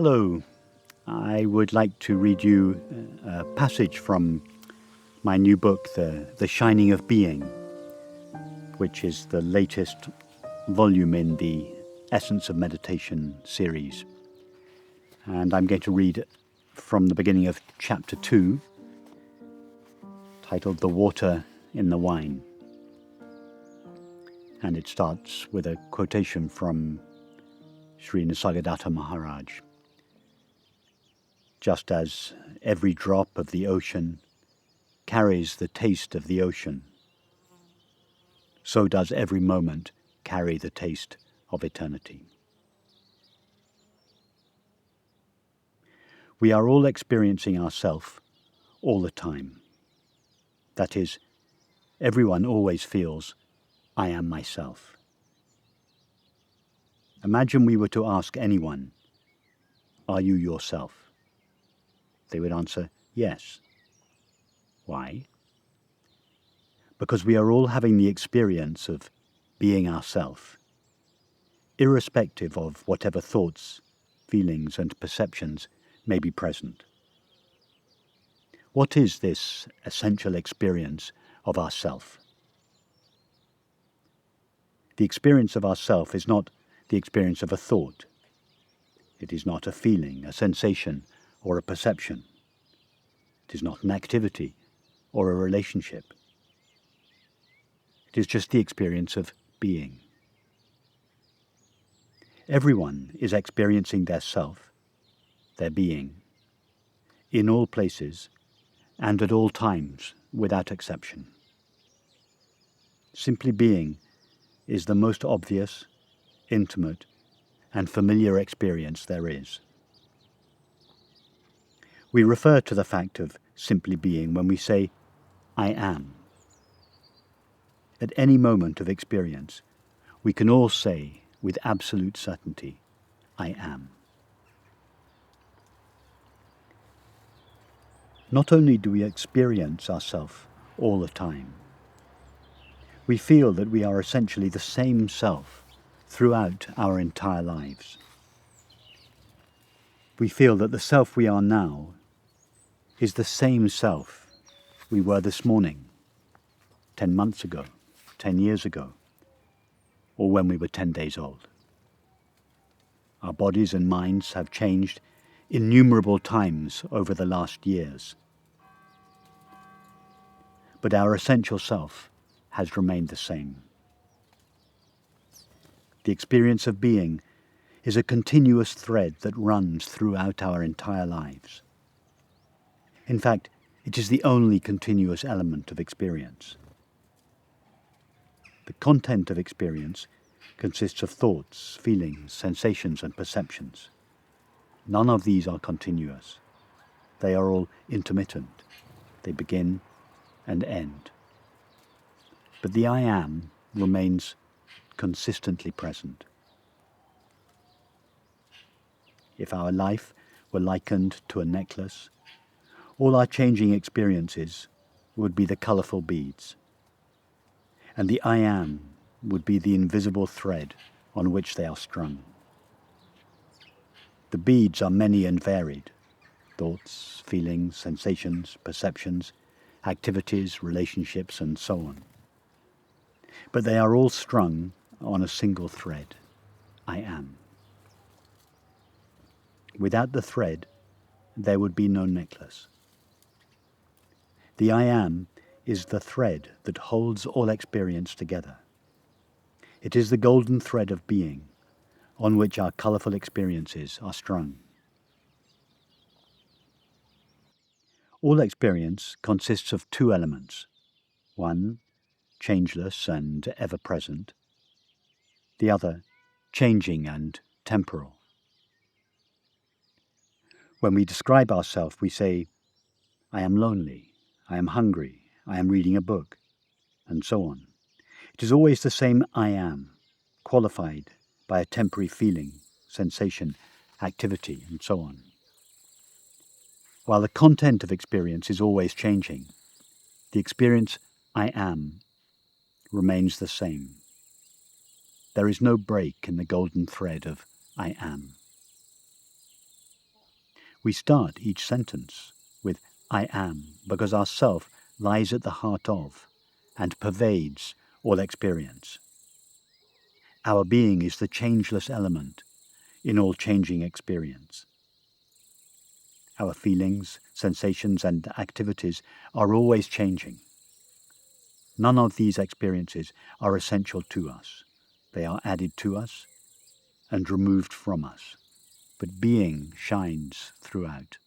Hello, I would like to read you a passage from my new book, The Shining of Being, which is the latest volume in the Essence of Meditation series. And I'm going to read from the beginning of chapter 2, titled The Water in the Wine. And it starts with a quotation from Sri Nisargadatta Maharaj. Just as every drop of the ocean carries the taste of the ocean, so does every moment carry the taste of eternity. We are all experiencing ourself all the time. That is, everyone always feels, I am myself. Imagine we were to ask anyone, are you yourself? They would answer, yes. Why? Because we are all having the experience of being ourself, irrespective of whatever thoughts, feelings, and perceptions may be present. What is this essential experience of ourself? The experience of ourself is not the experience of a thought. It is not a feeling, a sensation, or a perception. It is not an activity or a relationship. It is just the experience of being. Everyone is experiencing their self, their being, in all places and at all times without exception. Simply being is the most obvious, intimate, and familiar experience there is. We refer to the fact of simply being when we say, I am. At any moment of experience, we can all say with absolute certainty, I am. Not only do we experience ourselves all the time, we feel that we are essentially the same self throughout our entire lives. We feel that the self we are now is the same self we were this morning, 10 months ago, 10 years ago, or when we were 10 days old. Our bodies and minds have changed innumerable times over the last years. But our essential self has remained the same. The experience of being is a continuous thread that runs throughout our entire lives. In fact, it is the only continuous element of experience. The content of experience consists of thoughts, feelings, sensations, and perceptions. None of these are continuous. They are all intermittent. They begin and end. But the I am remains consistently present. If our life were likened to a necklace, all our changing experiences would be the colourful beads, and the I am would be the invisible thread on which they are strung. The beads are many and varied: thoughts, feelings, sensations, perceptions, activities, relationships, and so on. But they are all strung on a single thread, I am. Without the thread, there would be no necklace. The I am is the thread that holds all experience together. It is the golden thread of being on which our colourful experiences are strung. All experience consists of two elements: one, changeless and ever-present; the other, changing and temporal. When we describe ourselves, we say, I am lonely, I am hungry, I am reading a book, and so on. It is always the same I am, qualified by a temporary feeling, sensation, activity, and so on. While the content of experience is always changing, the experience I am remains the same. There is no break in the golden thread of I am. We start each sentence with I am, because our self lies at the heart of and pervades all experience. Our being is the changeless element in all changing experience. Our feelings, sensations, and activities are always changing. None of these experiences are essential to us. They are added to us and removed from us. But being shines throughout.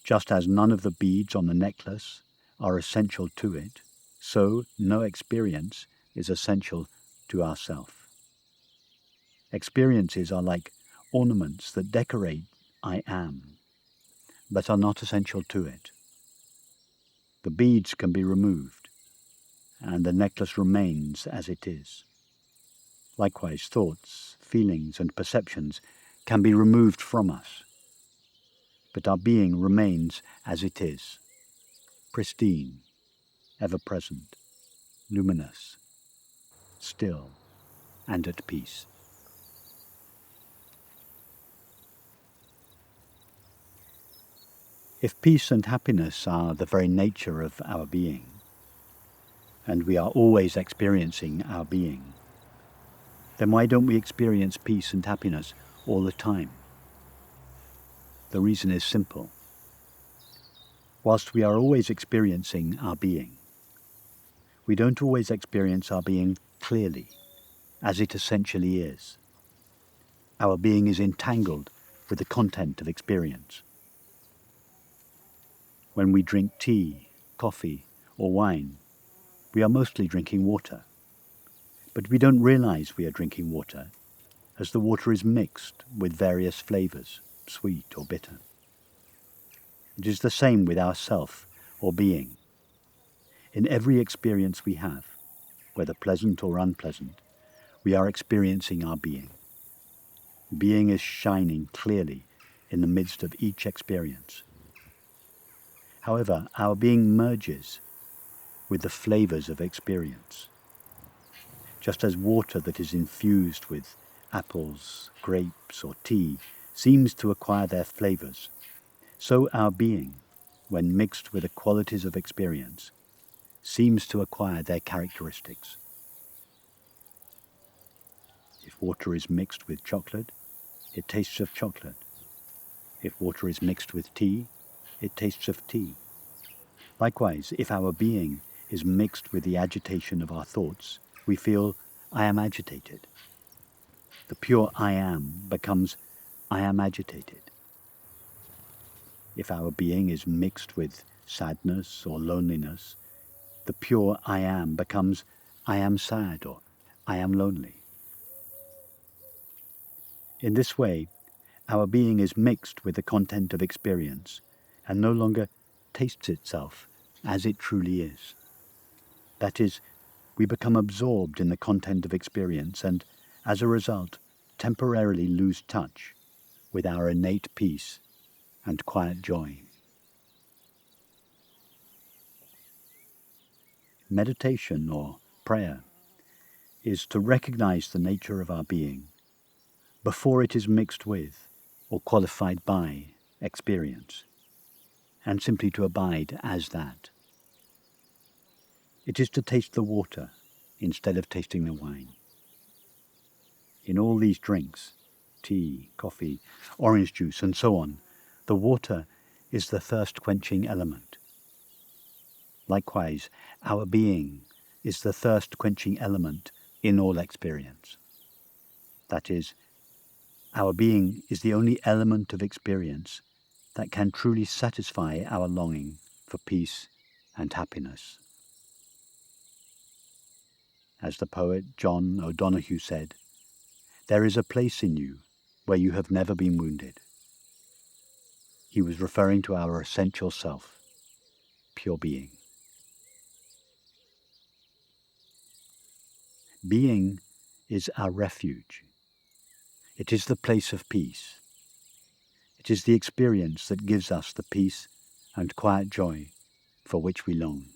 Just as none of the beads on the necklace are essential to it, so no experience is essential to ourself. Experiences are like ornaments that decorate I am, but are not essential to it. The beads can be removed, and the necklace remains as it is. Likewise, thoughts, feelings, and perceptions can be removed from us, but our being remains as it is, pristine, ever-present, luminous, still, and at peace. If peace and happiness are the very nature of our being, and we are always experiencing our being, then why don't we experience peace and happiness all the time? The reason is simple. Whilst we are always experiencing our being, we don't always experience our being clearly, as it essentially is. Our being is entangled with the content of experience. When we drink tea, coffee, or wine, we are mostly drinking water. But we don't realize we are drinking water, as the water is mixed with various flavors, sweet or bitter. It is the same with our self or being. In every experience we have, whether pleasant or unpleasant, we are experiencing our being. Being is shining clearly in the midst of each experience. However, our being merges with the flavors of experience. Just as water that is infused with apples, grapes, or tea seems to acquire their flavors, so our being, when mixed with the qualities of experience, seems to acquire their characteristics. If water is mixed with chocolate, it tastes of chocolate. If water is mixed with tea, it tastes of tea. Likewise, if our being is mixed with the agitation of our thoughts, we feel, I am agitated. The pure I am becomes, I am agitated. If our being is mixed with sadness or loneliness, the pure I am becomes, I am sad or I am lonely. In this way, our being is mixed with the content of experience and no longer tastes itself as it truly is. That is, we become absorbed in the content of experience and, as a result, temporarily lose touch with our innate peace and quiet joy. Meditation or prayer is to recognize the nature of our being before it is mixed with or qualified by experience, and simply to abide as that. It is to taste the water instead of tasting the wine. In all these drinks, tea, coffee, orange juice, and so on, the water is the thirst-quenching element. Likewise, our being is the thirst-quenching element in all experience. That is, our being is the only element of experience that can truly satisfy our longing for peace and happiness. As the poet John O'Donoghue said, "There is a place in you where you have never been wounded." He was referring to our essential self, pure being. Being is our refuge. It is the place of peace. It is the experience that gives us the peace and quiet joy for which we long.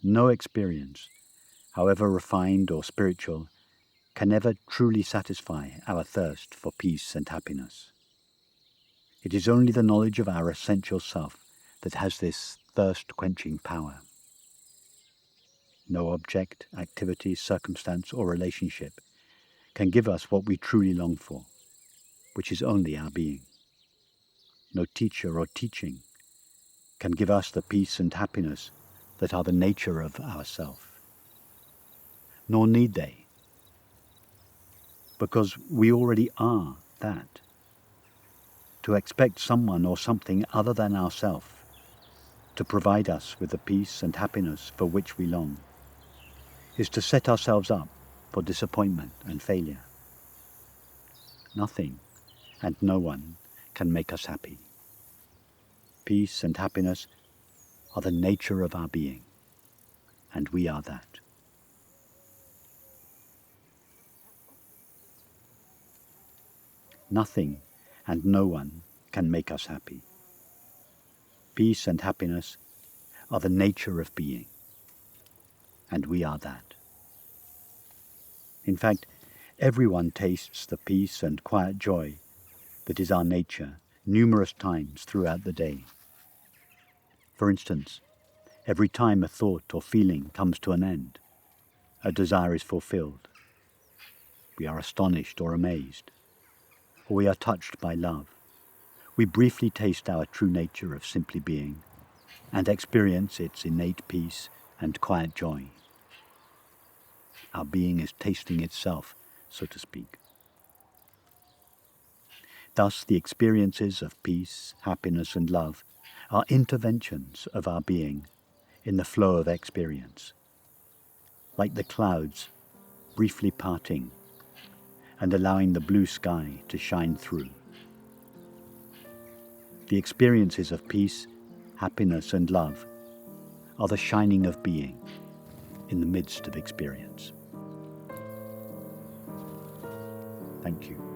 No experience, however refined or spiritual, can never truly satisfy our thirst for peace and happiness. It is only the knowledge of our essential self that has this thirst-quenching power. No object, activity, circumstance, or relationship can give us what we truly long for, which is only our being. No teacher or teaching can give us the peace and happiness that are the nature of ourself. Nor need they, because we already are that. To expect someone or something other than ourself to provide us with the peace and happiness for which we long is to set ourselves up for disappointment and failure. Nothing and no one can make us happy. Peace and happiness are the nature of our being, and we are that. Nothing and no one can make us happy. Peace and happiness are the nature of being, and we are that. In fact, everyone tastes the peace and quiet joy that is our nature numerous times throughout the day. For instance, every time a thought or feeling comes to an end, a desire is fulfilled, we are astonished or amazed, or we are touched by love, we briefly taste our true nature of simply being and experience its innate peace and quiet joy. Our being is tasting itself, so to speak. Thus, the experiences of peace, happiness, and love are interventions of our being in the flow of experience, like the clouds briefly parting and allowing the blue sky to shine through. The experiences of peace, happiness, and love are the shining of being in the midst of experience. Thank you.